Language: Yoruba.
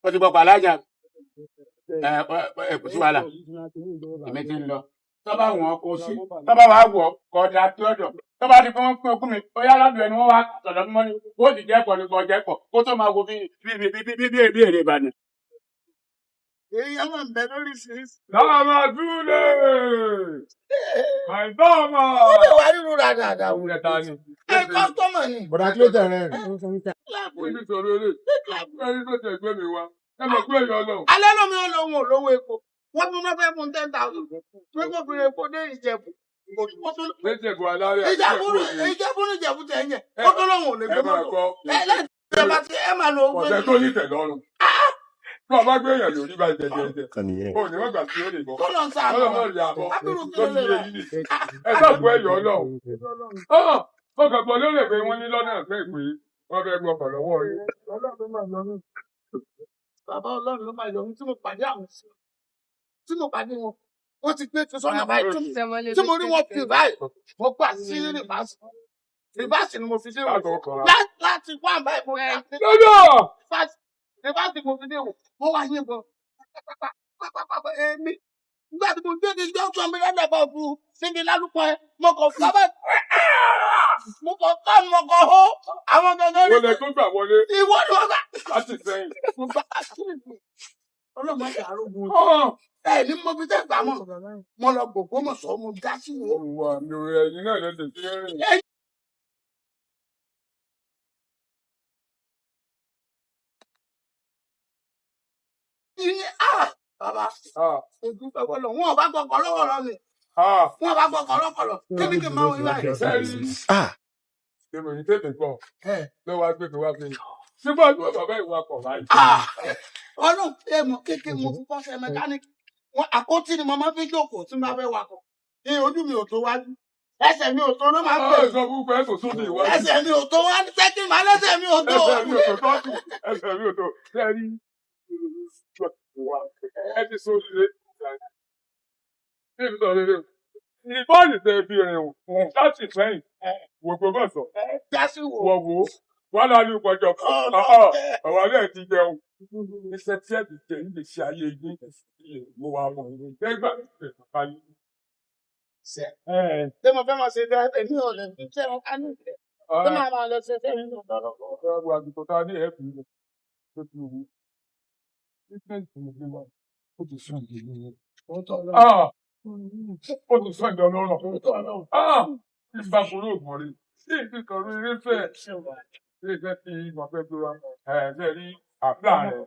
ó ti gbọ́ pàlájà kò sí wàhálà èmi ti ń lọ tọ́ba wọn kò sí tọ́ba wàá wọ̀ kọ́ da tí ọ̀dọ̀ tọ́ba ti fún wọn pín ogún mi ó yá lọ́dọ̀ ẹni wọ́n wá sọ̀dọ̀ mímọ́ ni ó ti jẹ́ pọ̀ ní kò jẹ́ pọ̀ kó tó máa wo bí èrè ìbàdàn. èyí á máa ń bẹ lóríṣiríṣi. Dáàmà dúlé! Àìdáàmà! ó lè wá nínú dáadáa. Àwọn ẹ̀ta ni. ẹ kọ́sítọ́mọ̀ ni. bọ̀dà kí ló tẹ̀ rẹ̀ rẹ̀. Ibi sọ̀rọ̀ eré. Ẹni tó tẹ̀ gbé mi wá. Ẹ mọ̀ pé èèyàn lọ. alẹ́ lómi ó lóun ò lówó epo wọ́n tún náà fẹ́ fún 10,000 pé kó fi epo dé Ìjẹ̀bú. Méjèèjì alárẹ̀. Ìjẹ̀bú ní Ìjẹ̀bú tẹ̀ ń yẹ ó tó lóun ò lè gbé Ẹ máa mọ́tò. gbọ́. lẹ́yìn ìjọba tí ẹ máa lo owó Ọ̀sẹ̀ tó ní tẹ̀lọ́rùn. Tí wọ́n bá gbé èèyàn lórí bá jẹ. Ó ní wọ́n gbà tí ó lè bọ́. tó lọ ń sàánú Ọlọ́run náà lè àbọ̀. ábírù kí Tó ló ti lè yé rà. yìí nì. Ẹ sọ́ọ̀bù ẹ̀yọ́ ọlọ́run. Ó kàn pọ̀ lórí pé wọ́n ní lọ́nà pé wọ́n fẹ́ gbọ́ ọkọ̀ lọ́wọ́ yìí. bàbá Ọlọ́run ló máa yọ ohun tí mo pàdé àwọn sí tí mo pàdé wọn wọ́n ti gbé sọ́nà báyìí tí mo rí wọn fi báyìí mo gbà sí rìbáàsì ni mo fi dé wọn láti wá báyìí mo gbà sí Lọ́dọ̀! rìbáàsì mo fi dé wọn mo wá yín bọ èmi nígbà tí mo dé ní jọ́sọ̀ mi lọ́dọ̀ bọ̀ fún síbi lálùpọ̀ ẹ mo kàn fún abẹ́ mo kàn ká mo kàn hó àwọn gangan Wọ́n lẹ tó gbà wọlé ìwọ ni wọ́n gbà. láti sẹ́yìn. mo bá a sí ìlú ọlọ́mọ ìyá arógun ẹ ní mo fi tẹ́ gbà mọ́ mo lọ gbogbo mọ̀ sọ mo dá sí ìwọ. Olùwà mi ò rẹ̀ ẹ̀yin náà lẹ́sẹ̀ sí ẹ̀rìn. ìní bàbá ojú pẹ̀pẹ̀ lọ wọn bá gbọkọ̀ lọ́wọ́ lọ ni wọn bá gbọkọ̀ lọ́kọ̀ lọ kí ni kí n máa wí báyìí. Èmi ní tètè gbọ́ ló wá gbé mi wá fi. Síbọ̀ ní bàbá ìwà kọ̀ báyìí. ọlọ́run pé mo kékeré mo fi kọ́ṣẹ́ mẹkáníìkì wọn àpótí ni mo máa fi jókòó tí mo bá fẹ́ wakọ̀ ní ojú mi ò tó wájú ẹsẹ̀ mi ò tó ló máa ń pè Sọ fún pé kò tún ní ìwádìí. ẹsẹ̀ mi ò tó wá ní sẹ́kì máa lẹ́sẹ̀ mi ò tó. Ẹsẹ̀ mi ò tó. Ṣé ẹ rí ẹ ti so ṣe ṣé ibi sọ̀rọ̀ rẹ̀ ìbọ́ọ̀lù tẹ fi rìn láti sẹ́yìn wò gbogbo sọ jásí wò. wọ̀ wò wọ́n lálẹ́ ìpọ̀jọ ọ̀wọ́ náà ti jẹun iṣẹ́ tí ẹ̀ ti jẹ níbi iṣẹ́ ayé yín mo wà mọ̀ nígbà tó yí. ṣé mo fẹ́ máa ṣe dáadáa ní ọ̀rẹ́ mi ṣé mo ká ní ìfẹ́ tó máa lọ ṣe fẹ́ nínú ọ̀dọ́rọ̀kọ̀. Ọ̀rọ̀ àgùntàn ta ní ẹ̀ẹ́fì rẹ̀ tó ti wù. Bísíǹsì mo gbé wá ó ti sún ìdílé rẹ̀. Ó ti sún ìdí ọlọ́run. Ìgbà kúrò ògùn rí. Ṣé ìdíkan rí rí fẹ́? Ṣé ìfẹ́ fi ìgbà pẹ́ gbé wa? Ṣé rí àpá rẹ̀?